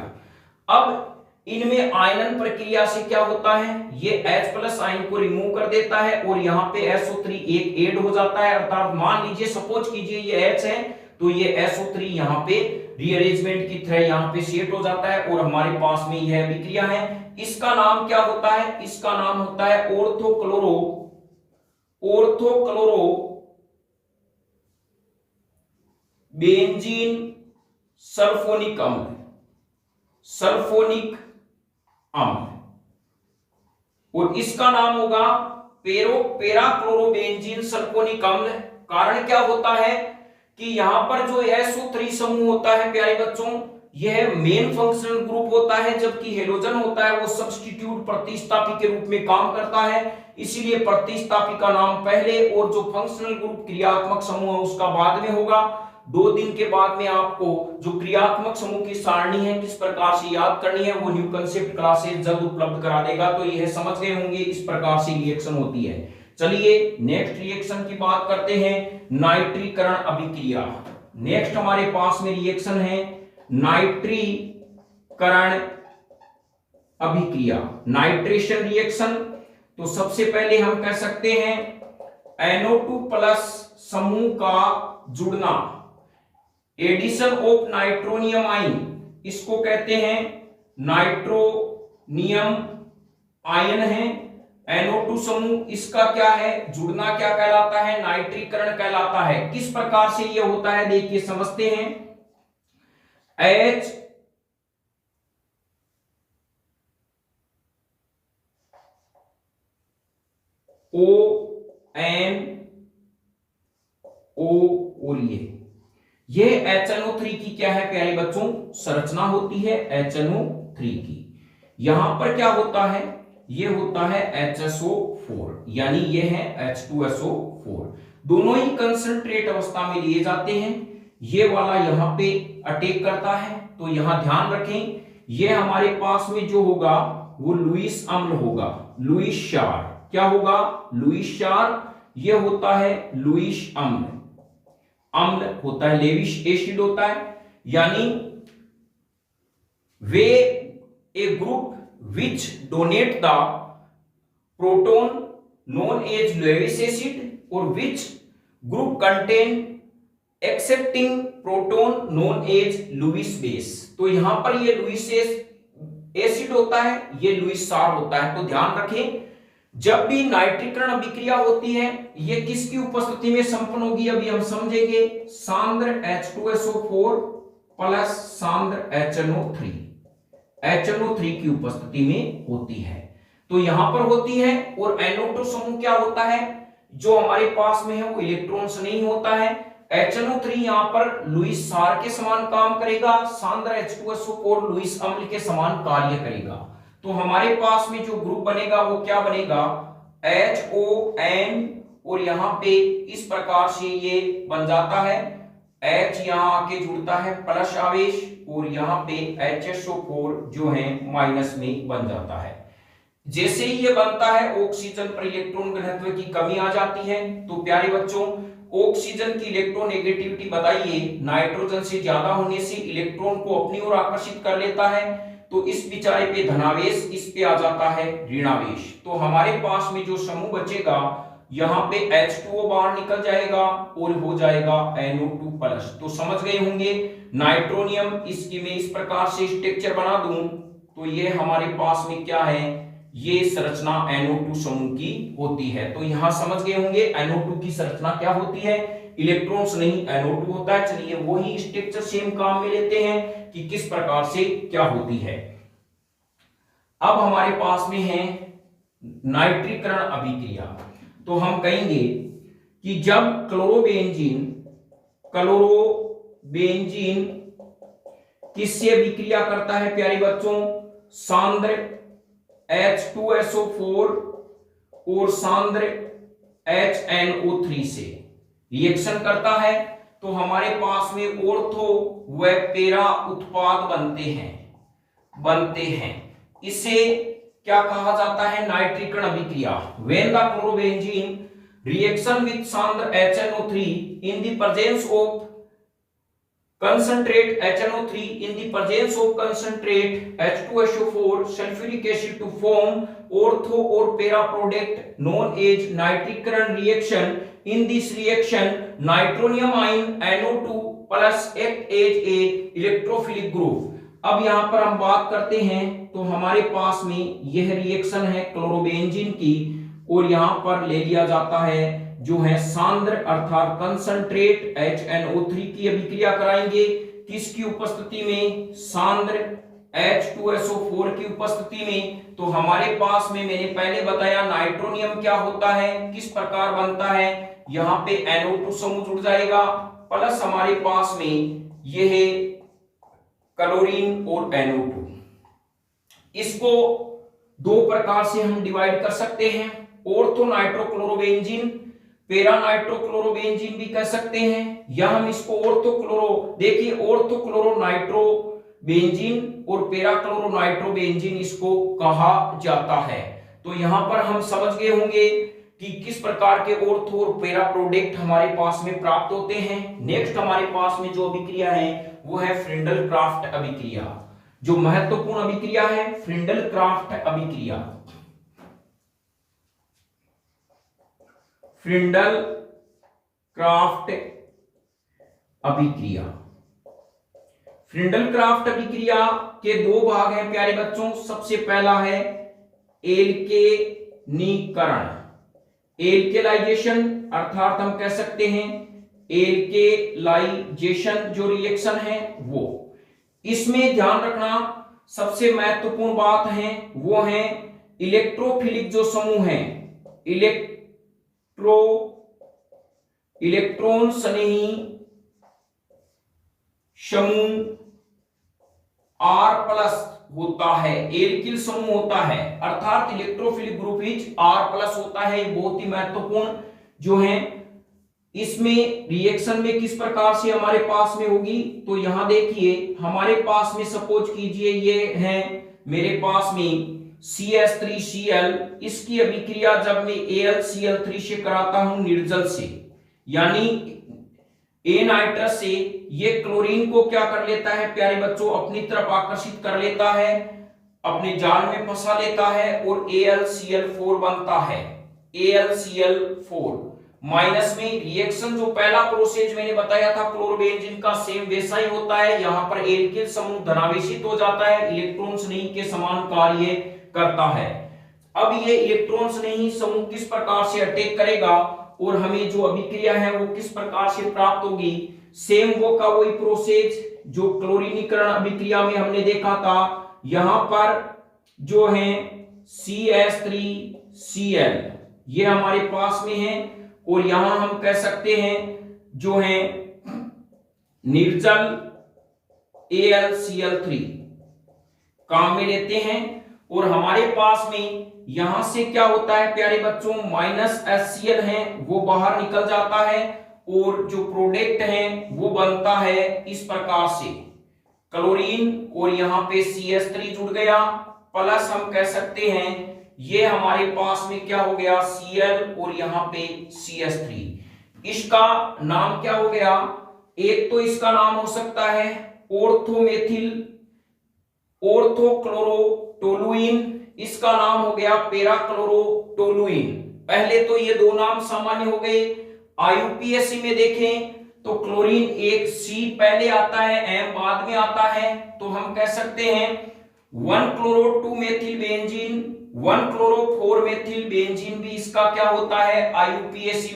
अब इनमें आयनन प्रक्रिया से क्या होता है, ये H प्लस आयन को रिमूव कर देता है और यहाँ पे SO3 एक ऐड हो जाता है, अर्थात मान लीजिए सपोज कीजिए ये H है, तो ये SO3 यहाँ पे रीअरेंजमेंट की तरह यहाँ पे सेट हो जाता है और हमारे पास में यह अभिक्रिया है। इसका नाम क्या होता है, इसका नाम होता है ऑर्थोक्लोरो बेंजीन सल्फोनिक अम्ल, और इसका नाम होगा पेरा क्लोरोबेंजीन सल्फोनिक अम्ल। कारण क्या होता है कि यहां पर जो SO3 समूह होता है प्यारे बच्चों, यह मेन फंक्शनल ग्रुप होता है, जबकि हेलोजन होता है वो सब्स्टिट्यूट प्रतिस्थापी के रूप में काम करता है। इसीलिए प्रतिस्थापी का नाम पहले और जो फंक्शनल ग्रुप क्रियात्मक समूह है उसका बाद में होगा। 2 दिन के बाद में आपको जो क्रियात्मक समूह की सारणी है किस प्रकार से याद करनी है वो न्यू कंसेप्ट क्लासेस जल्द उपलब्ध करा देगा। तो यह समझ गए होंगे इस प्रकार से रिएक्शन होती है। चलिए नेक्स्ट रिएक्शन की बात करते हैं, नाइट्रीकरण अभिक्रिया। नेक्स्ट हमारे पास में रिएक्शन है नाइट्रीकरण अभिक्रिया, नाइट्रेशन रिएक्शन। तो सबसे पहले हम कह सकते हैं NO2 प्लस समूह का जुड़ना, एडिशन ऑफ नाइट्रोनियम आयन, इसको कहते हैं नाइट्रोनियम आयन है। NO2 समूह इसका क्या है, जुड़ना क्या कहलाता है, नाइट्रीकरण कहलाता है। किस प्रकार से यह होता है देखिए समझते हैं। HONO और ये HNO3 की क्या है प्यारे बच्चों, संरचना होती है HNO3 की। यहां पर क्या होता है, ये होता है HSO4, यानी ये है H2SO4। दोनों ही कंसंट्रेट अवस्था में लिए जाते हैं। ये वाला यहां पे अटैक करता है, तो यहां ध्यान रखें ये हमारे पास में जो होगा वो लुईस अम्ल होगा, लुईस क्षार। क्या होगा, लुईस क्षार। ये होता है लुईस अम्ल, अम्ल होता है, लेविश एसिड होता है। यानी वे a group which donate the proton known as Lewis acid और which group contain accepting proton known as Lewis base. तो यहां पर ये लुईस एसिड होता है, ये लुईस क्षार होता है। तो ध्यान रखें जब भी नाइट्रीकरण अभिक्रिया होती है ये किसकी उपस्थिति में संपन्न होगी, अभी हम समझेंगे। सांद्र H2SO4 प्लस सांद्र HNO3, HNO3 की उपस्थिति में होती है। तो यहां पर होती है। और NO2 समूह क्या होता है, जो हमारे पास में है वो इलेक्ट्रॉन्स नहीं होता है। HNO3 यहां पर लुईस क्षार के समान काम करेगा, सांद्र H2SO4 लुईस अम्ल के समान कार्य करेगा। तो हमारे पास में जो ग्रुप बनेगा वो क्या बनेगा, HON, और यहां पे इस प्रकार से ये बन जाता है। H यहां आके जुड़ता है प्लस आवेश और यहां पे HSO4 जो है माइनस में बन जाता है। जैसे ही ये बनता है ऑक्सीजन पर इलेक्ट्रॉन घनत्व की कमी आ जाती है। तो प्यारे बच्चों ऑक्सीजन की इलेक्ट्रोनेगेटिविटी बताइए, नाइट्रोजन से ज्यादा होने से इलेक्ट्रॉन को अपनी ओर आकर्षित कर लेता है। तो इस बेचारे पे धनावेश, इस पे आ जाता है ऋणावेश। तो हमारे पास में जो समूह बचेगा यहां पे H2O बाहर निकल जाएगा और हो जाएगा NO2 प्लस। तो समझ गए होंगे नाइट्रोनियम, इसकी मैं इस प्रकार से स्ट्रक्चर बना दूं तो ये हमारे पास में क्या है, ये संरचना NO2 समूह की होती है। तो यहां समझ गए होंगे NO2 की संरचना क्या होती है, इलेक्ट्रॉन्स नहीं NO2 होता है। चलिए वही स्ट्रक्चर सेम काम में लेते हैं कि किस प्रकार से क्या होती है। अब हमारे पास में है नाइट्रीकरण अभिक्रिया। तो हम कहेंगे कि जब क्लोरोबेंजीन किससे अभिक्रिया करता है प्यारे बच्चों, सांद्र H2SO4 और सांद्र HNO3 से रिएक्शन करता है, तो हमारे पास में ऑर्थो व पेरा उत्पाद बनते हैं। इसे क्या कहा जाता है, नाइट्रीकरण अभिक्रिया। When the chlorobenzene reaction with सांद्र HNO3 in the presence of concentrate HNO3 in the presence of concentrate H2SO4 sulfuric acid to form ortho or para product known as nitric-current reaction. In this reaction, nitronium ion NO2 plus act as a electrophilic group. अब यहाँ पर हम बात करते हैं तो हमारे पास में यह रिएक्शन है क्लोरोबेंजीन की और यहाँ पर ले लिया जाता है जो है सांद्र अर्थात कंसंट्रेट HNO3 की अभिक्रिया कराएंगे। किसकी उपस्थिति में, सांद्र H2SO4 की उपस्थिति में। तो हमारे पास में मैंने पहले बताया नाइट्रोनियम क्या होता है, किस प्रकार बनता है, यहाँ पे NO2 समूह जुड़ जाएगा प्लस हमारे पास में यह क्लोरीन और NO2। इसको दो प्रकार से हम डिवाइड कर सकते हैं, ऑर्थो नाइट्रोक्लोरोबेंजीन, पैरा नाइट्रोक्लोरोबेंजीन भी कह सकते हैं, या हम इसको देखिए ऑर्थोक्लोरो नाइट्रोबेंजीन और पैरा क्लोरो नाइट्रोबेंजीन इसको कहा जाता है। तो यहां पर हम समझ गए होंगे कि किस प्रकार के ऑर्थो और पैरा प्रोडक्ट हमारे पास में प्राप्त होते हैं। नेक्स्ट हमारे पास में जो अभिक्रिया है वो है फ्रिंडल क्राफ्ट अभिक्रिया। जो महत्वपूर्ण अभिक्रिया है फ्रिंडल क्राफ्ट अभिक्रिया। फ्रिंडल क्राफ्ट अभिक्रिया, फ्रिंडल क्राफ्ट अभिक्रिया के दो भाग हैं प्यारे बच्चों। सबसे पहला है एल्केनीकरण, एल्केलाइजेशन, अर्थात हम कह सकते हैं एल्केलाइजेशन जो रिएक्शन है वो। इसमें ध्यान रखना सबसे महत्वपूर्ण बात है वो है इलेक्ट्रोफिलिक जो समूह है, इलेक्ट्रॉन स्नेही समूह R+ होता है, एल्किल समूह होता है, अर्थात इलेक्ट्रोफिलिक ग्रुप इज R+ होता है। ये बहुत ही महत्वपूर्ण जो है। इसमें रिएक्शन में किस प्रकार से हमारे पास में होगी, तो यहां देखिए हमारे पास में सपोज कीजिए ये है मेरे पास में CH3Cl, इसकी अभिक्रिया जब मैं AlCl3 से कराता हूं निर्जल से, यानी A नाइट्रस से, ये क्लोरीन को क्या कर लेता है प्यारे बच्चों, अपनी तरफ आकर्षित कर लेता है, अपने जाल में फंसा लेता है और AlCl4 बनता है। AlCl4 माइनस में रिएक्शन जो पहला प्रोसेस मैंने बताया था क्लोरोबेंजीन का, सेम वैसा ही होता है। यहां पर एल्किल समूह धनावेशित हो जाता है, इलेक्ट्रॉन्स नहीं के समान कार्य करता है। अब ये इलेक्ट्रॉन्स नहीं समूह किस प्रकार से अटैक करेगा और हमें जो अभिक्रिया है वो किस प्रकार से प्राप्त होगी, सेम वो का वही प्रोसेस जो क्लोरीनीकरण अभिक्रिया में हमने देखा था। यहां पर जो है CH3Cl ये हमारे पास में है और यहां हम कह सकते हैं जो है निर्जल AlCl3 काम में लेते हैं और हमारे पास में यहां से क्या होता है प्यारे बच्चों, -HCl है वो बाहर निकल जाता है और जो प्रोडक्ट है वो बनता है इस प्रकार से क्लोरीन और यहां पे CH3 जुड़ गया, प्लस हम कह सकते हैं ये हमारे पास में क्या हो गया Cl और यहां पे CH3। इसका नाम क्या हो गया, एक तो इसका नाम हो सकता है ऑर्थोक्लोरोटोलुइन, इसका नाम हो गया पैराक्लोरोटोलुइन। पहले तो ये दो नाम सामान्य हो गए। IUPAC में देखें तो क्लोरीन एक C पहले आता है, M बाद में आता है, तो हम कह सकते हैं 1-chloro-2-मेथिल बेंजीन, 1-chloro-4-मेथिल बेंजीन भी इसका क्या होता है IUPAC